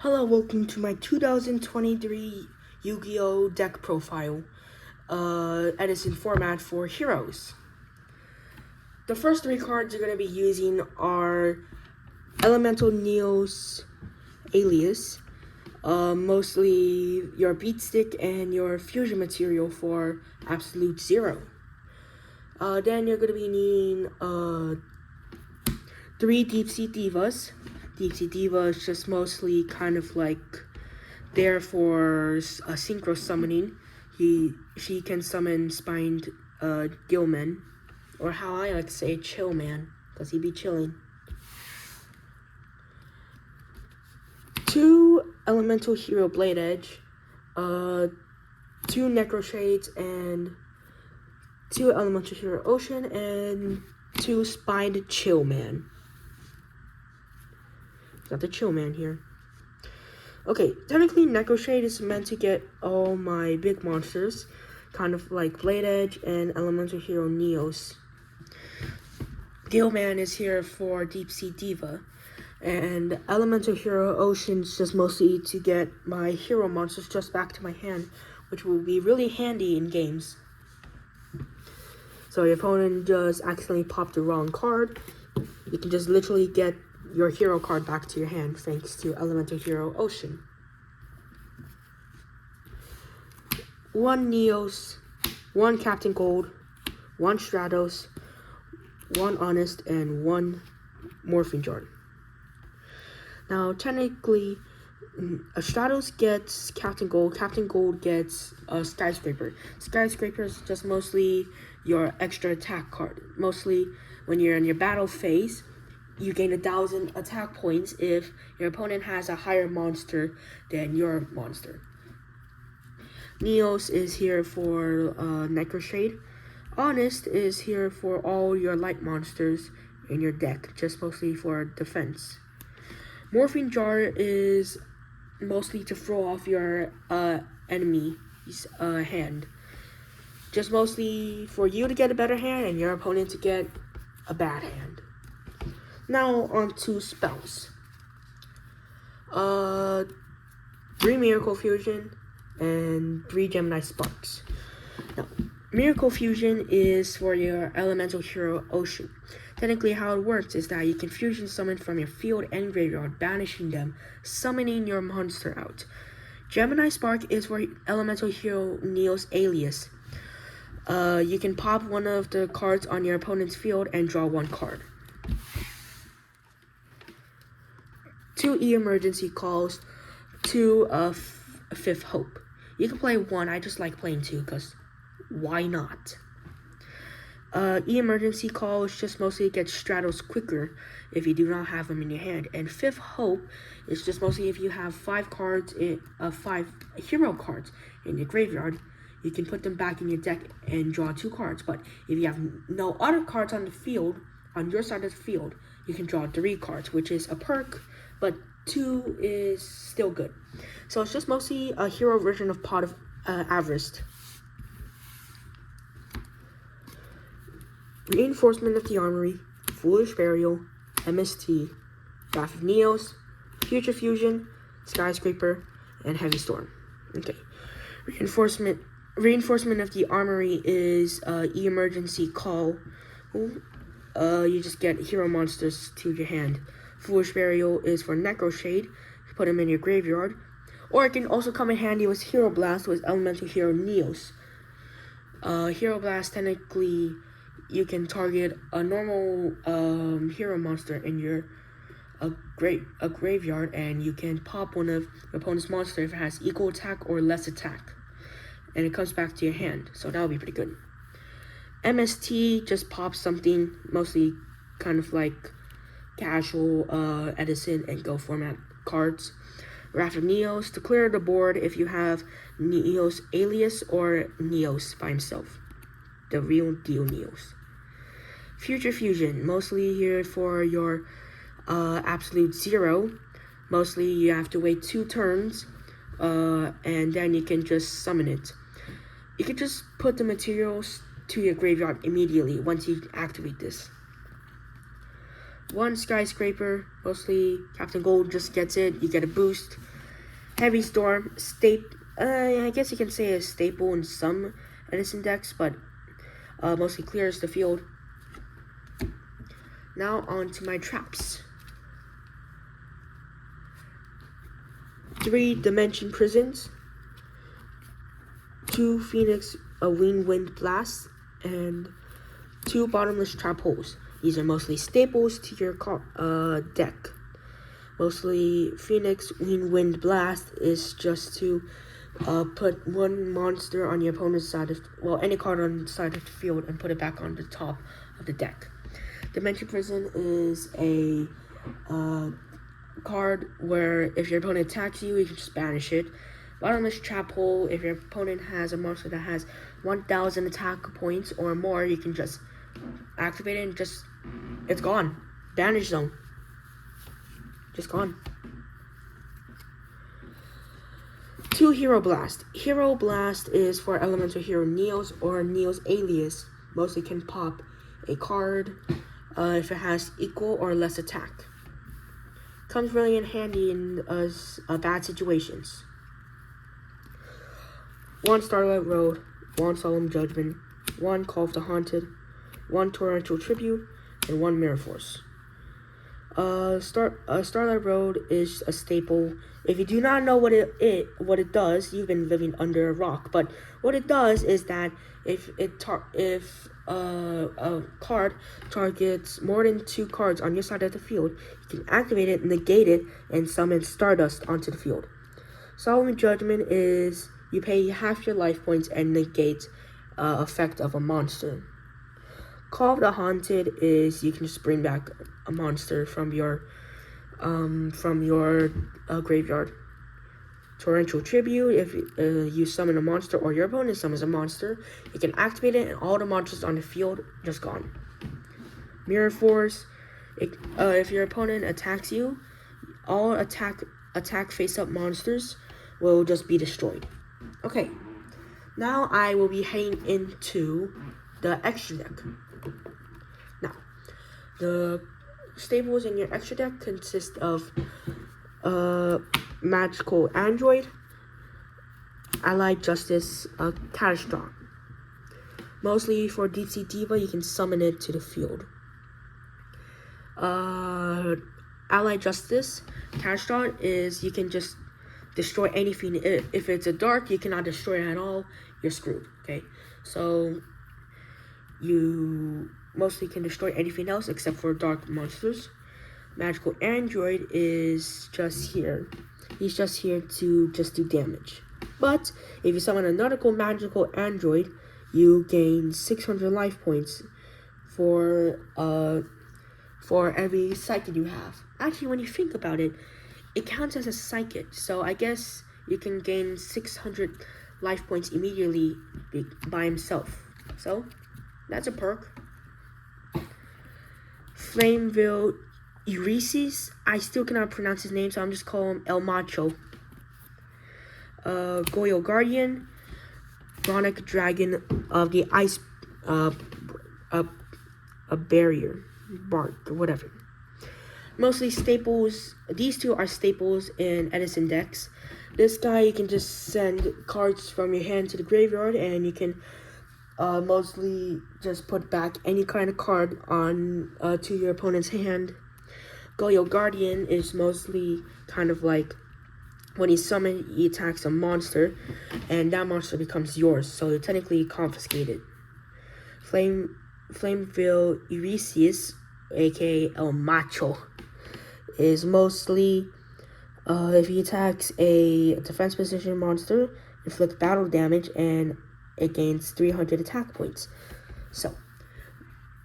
Hello, welcome to my 2023 Yu-Gi-Oh! Deck profile, Edison format for heroes. The first three cards you're going to be using are Elemental Neos Alias, mostly your Beat Stick and your Fusion Material for Absolute Zero. Then you're going to be needing 3 Deep Sea Divas. Deep Sea Diva is just mostly kind of like there for a synchro summoning. She can summon spined Gilman, or how I like to say chill man, because he be chilling. 2 Elemental Hero Blade Edge, 2 Necro Shades, and 2 Elemental Hero Ocean, and 2 Spined Chill Man. Got the Chill Man here. Okay, technically Necro Shade is meant to get all my big monsters, kind of like Blade Edge and Elemental Hero Neos. Gilman is here for Deep Sea Diva, and Elemental Hero Ocean's just mostly to get my hero monsters just back to my hand, which will be really handy in games. So your opponent just accidentally popped the wrong card, you can just literally get your hero card back to your hand thanks to Elemental Hero Ocean. 1 Neos, 1 Captain Gold, 1 Stratos, 1 Honest, and 1 Morphine Jar. Now technically, Stratos gets Captain Gold gets a Skyscraper. Skyscraper is just mostly your extra attack card. Mostly when you're in your battle phase, you gain 1,000 attack points if your opponent has a higher monster than your monster. Neos is here for Necro Shade. Honest is here for all your light monsters in your deck, just mostly for defense. Morphine Jar is mostly to throw off your enemy's hand. Just mostly for you to get a better hand and your opponent to get a bad hand. Now on to spells. 3 Miracle Fusion and 3 Gemini Sparks. Now, Miracle Fusion is for your Elemental Hero Ocean. Technically how it works is that you can fusion summon from your field and graveyard, banishing them, summoning your monster out. Gemini Spark is for Elemental Hero Neos Alias. You can pop one of the cards on your opponent's field and draw 1 card. 2 Emergency Calls, 2 Fifth Hope. You can play 1, I just like playing 2 because why not? Emergency Calls just mostly get Stratos quicker if you do not have them in your hand, and Fifth Hope is just mostly if you have 5 cards in 5 hero cards in your graveyard, you can put them back in your deck and draw 2 cards. But if you have no other cards on the field, on your side of the field, you can draw 3 cards, which is a perk, but 2 is still good. So it's just mostly a hero version of Pot of Avarice. Reinforcement of the Armory, Foolish Burial, MST, Wrath of Neos, Future Fusion, Skyscraper, and Heavy Storm. Okay. Reinforcement of the Armory is Emergency Call. You just get hero monsters to your hand. Foolish Burial is for Necro Shade. You put them in your graveyard. Or it can also come in handy with Hero Blast with Elemental Hero Neos. Hero Blast, technically, you can target a normal hero monster in your graveyard, and you can pop one of your opponent's monster if it has equal attack or less attack. And it comes back to your hand, so that would be pretty good. MST just pops something, mostly kind of like casual Edison and Go format cards. Wrath of Neos, to clear the board if you have Neos Alias or Neos by himself. The real deal Neos. Future Fusion, mostly here for your Absolute Zero. Mostly you have to wait 2 turns, and then you can just summon it. You can just put the materials to your graveyard immediately once you activate this. 1 Skyscraper, mostly Captain Gold just gets it, you get a boost. Heavy Storm, I guess you can say a staple in some Edison decks, but mostly clears the field. Now on to my traps. 3 Dimension Prisons, 2 Phoenix Wind Blasts, and 2 Bottomless Trap Holes. These are mostly staples to your deck. Mostly Phoenix Wind Blast is just to put 1 monster on your opponent's side of, any card on the side of the field and put it back on the top of the deck. Dimension Prison is a card where if your opponent attacks you, you can just banish it. Bottomless Trap Hole, if your opponent has a monster that has 1,000 attack points or more, you can just activate it and it's gone. Banish zone. Just gone. 2 Hero Blast. Hero Blast is for elemental hero Neos or Neos Alias. Mostly can pop a card if it has equal or less attack. Comes really in handy in bad situations. 1 Starlight Road, 1 Solemn Judgment, 1 Call of the Haunted, 1 Torrential Tribute, and 1 Mirror Force. Starlight Road is a staple. If you do not know what it does, you've been living under a rock. But what it does is that if a card targets more than 2 cards on your side of the field, you can activate it, negate it, and summon Stardust onto the field. Solemn Judgment is you pay half your life points and negate effect of a monster. Call of the Haunted is you can just bring back a monster from your graveyard. Torrential Tribute, if you summon a monster or your opponent summons a monster, you can activate it and all the monsters on the field just gone. Mirror Force, if your opponent attacks you, all attack face-up monsters will just be destroyed. Okay, now I will be heading into the extra deck. Now, the staples in your extra deck consist of Magical Android, Allied Justice, Catastrophe. Mostly for Deep Sea Diva, you can summon it to the field. Allied Justice, Catastrophe is you can just destroy anything. If it's a dark, you cannot destroy it at all. You're screwed. Okay, so you mostly can destroy anything else except for dark monsters. Magical Android is just here. He's just here to just do damage. But if you summon another magical android, you gain 600 life points for every psychic you have. Actually, when you think about it, it counts as a psychic. So I guess you can gain 600 life points immediately by himself. So that's a perk. Flameville Euresis, I still cannot pronounce his name, so I'm just calling him El Macho. Goyo Guardian, Chronic Dragon of the Ice, a barrier, bark, or whatever. Mostly staples. These two are staples in Edison decks. This guy, you can just send cards from your hand to the graveyard, and you can mostly just put back any kind of card on to your opponent's hand. Goyo Guardian is mostly kind of like when he's summoned, he attacks a monster, and that monster becomes yours, so you're technically confiscated. Flameville Euresis, aka El Macho, is mostly if he attacks a defense position monster, inflict battle damage, and it gains 300 attack points. So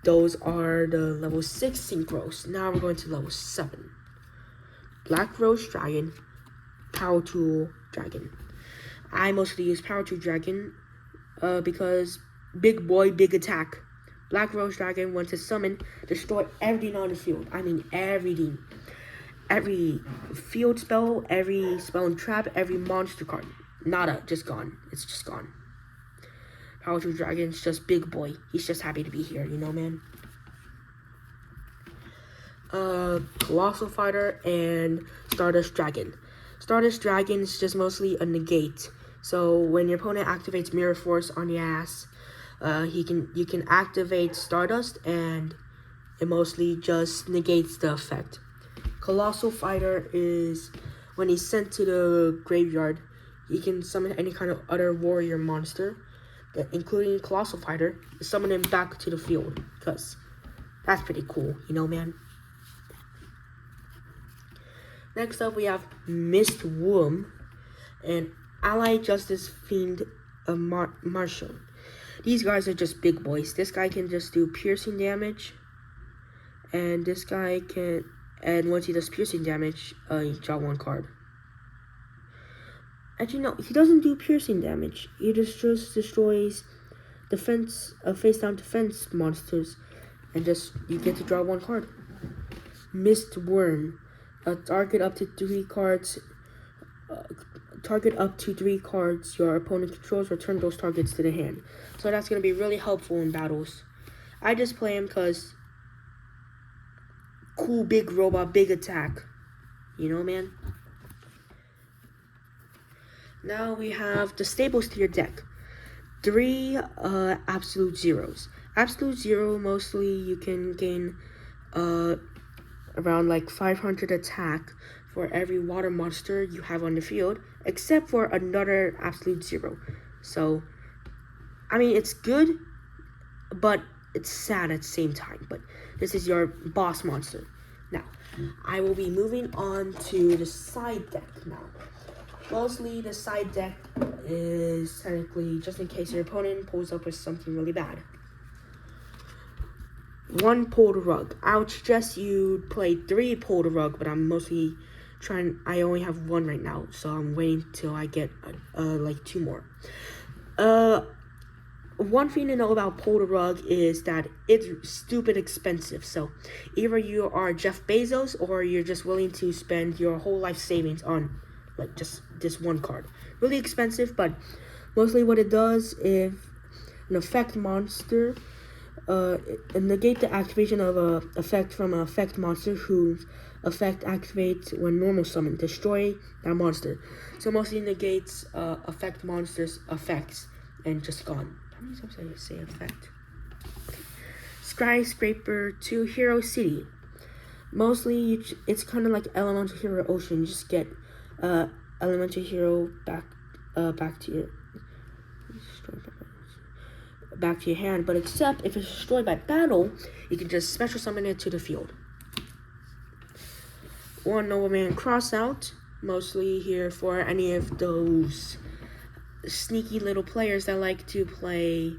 those are the level 6 synchros. Now we're going to level 7. Black Rose Dragon, Power Tool Dragon. I mostly use Power Tool Dragon because big boy, big attack. Black Rose Dragon, once it's summoned, destroy everything on the field. I mean everything. Every field spell, every spell and trap, every monster card. Nada, just gone. It's just gone. Power Tool Dragon's just big boy. He's just happy to be here, you know, man. Colossal Fighter and Stardust Dragon. Stardust Dragon is just mostly a negate. So when your opponent activates Mirror Force on your ass, you can activate Stardust, and it mostly just negates the effect. Colossal Fighter is when he's sent to the graveyard, he can summon any kind of other warrior monster, including Colossal Fighter, summon him back to the field, because that's pretty cool, you know, man. Next up, we have Mist Womb and Allied Justice Fiend Marshall. These guys are just big boys. This guy can just do piercing damage, and this guy can, and once he does piercing damage, you draw one card. Actually, no, he doesn't do piercing damage. He just destroys defense, face-down defense monsters, and just you get to draw one card. Mist Worm. Target up to 3 cards. Target up to 3 cards your opponent controls. Return those targets to the hand. So that's gonna be really helpful in battles. I just play him because cool, big robot, big attack. You know, man. Now we have the staples to your deck. 3 absolute zeros. Absolute zero, mostly you can gain around like 500 attack for every water monster you have on the field, except for another absolute zero. So, I mean, it's good, but it's sad at the same time. But this is your boss monster. Now, I will be moving on to the side deck now. Mostly, the side deck is technically just in case your opponent pulls up with something really bad. 1 pull the rug. I would suggest you play 3 pull the rug, but I'm mostly I only have 1 right now, so I'm waiting till I get like 2 more. One thing to know about pull the rug is that it's stupid expensive. So either you are Jeff Bezos or you're just willing to spend your whole life savings on like just this 1 card. Really expensive, but mostly what it does is an effect monster. Negate the activation of a effect from an effect monster whose effect activates when normal summon. Destroy that monster. So mostly negates effect monsters' effects and just gone. How many times did I say effect? Skyscraper to Hero City. Mostly it's kind of like Elemental Hero Ocean. You just get Elemental Hero back to your hand, but except if it's destroyed by battle, you can just special summon it to the field. 1 Nobleman Crossout, mostly here for any of those sneaky little players that like to play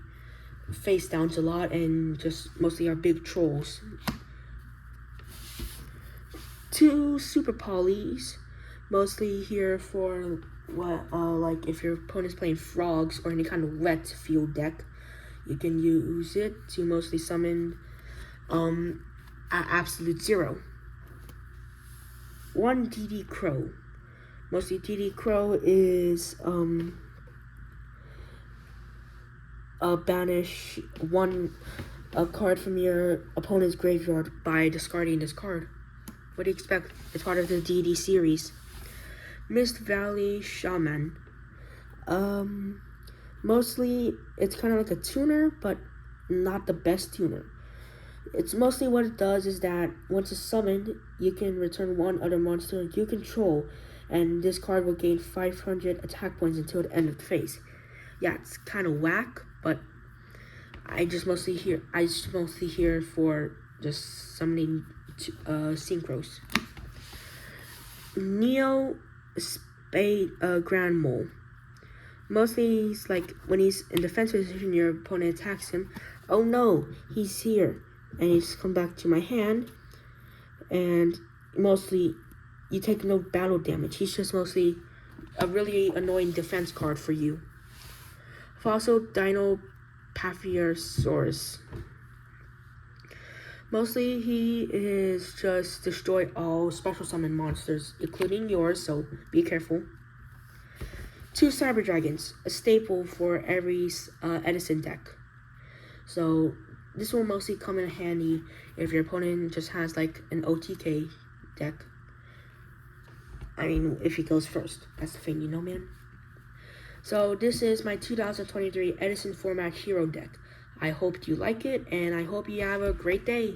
face downs a lot and just mostly are big trolls. 2 Super Polys, mostly here for what like if your opponent's playing frogs or any kind of wet field deck. You can use it to mostly summon at absolute zero. 1 DD Crow. Mostly DD Crow is banish a card from your opponent's graveyard by discarding this card. What do you expect? It's part of the DD series. Mist Valley Shaman. Mostly, it's kind of like a tuner, but not the best tuner. It's mostly what it does is that once it's summoned, you can return 1 other monster you control, and this card will gain 500 attack points until the end of the phase. Yeah, it's kind of whack, but I just mostly here for just summoning synchros. Neo Spade Grand Mole. Mostly, he's like, when he's in defensive position, your opponent attacks him. Oh no, he's here. And he's come back to my hand. And mostly, you take no battle damage. He's just mostly a really annoying defense card for you. Fossil Dino Paphyrosaurus. Mostly, he is just destroy all special summon monsters, including yours, so be careful. 2 Cyber Dragons, a staple for every Edison deck. So this will mostly come in handy if your opponent just has like an OTK deck. I mean, if he goes first. That's the thing, you know, man? So this is my 2023 Edison format hero deck. I hope you like it, and I hope you have a great day.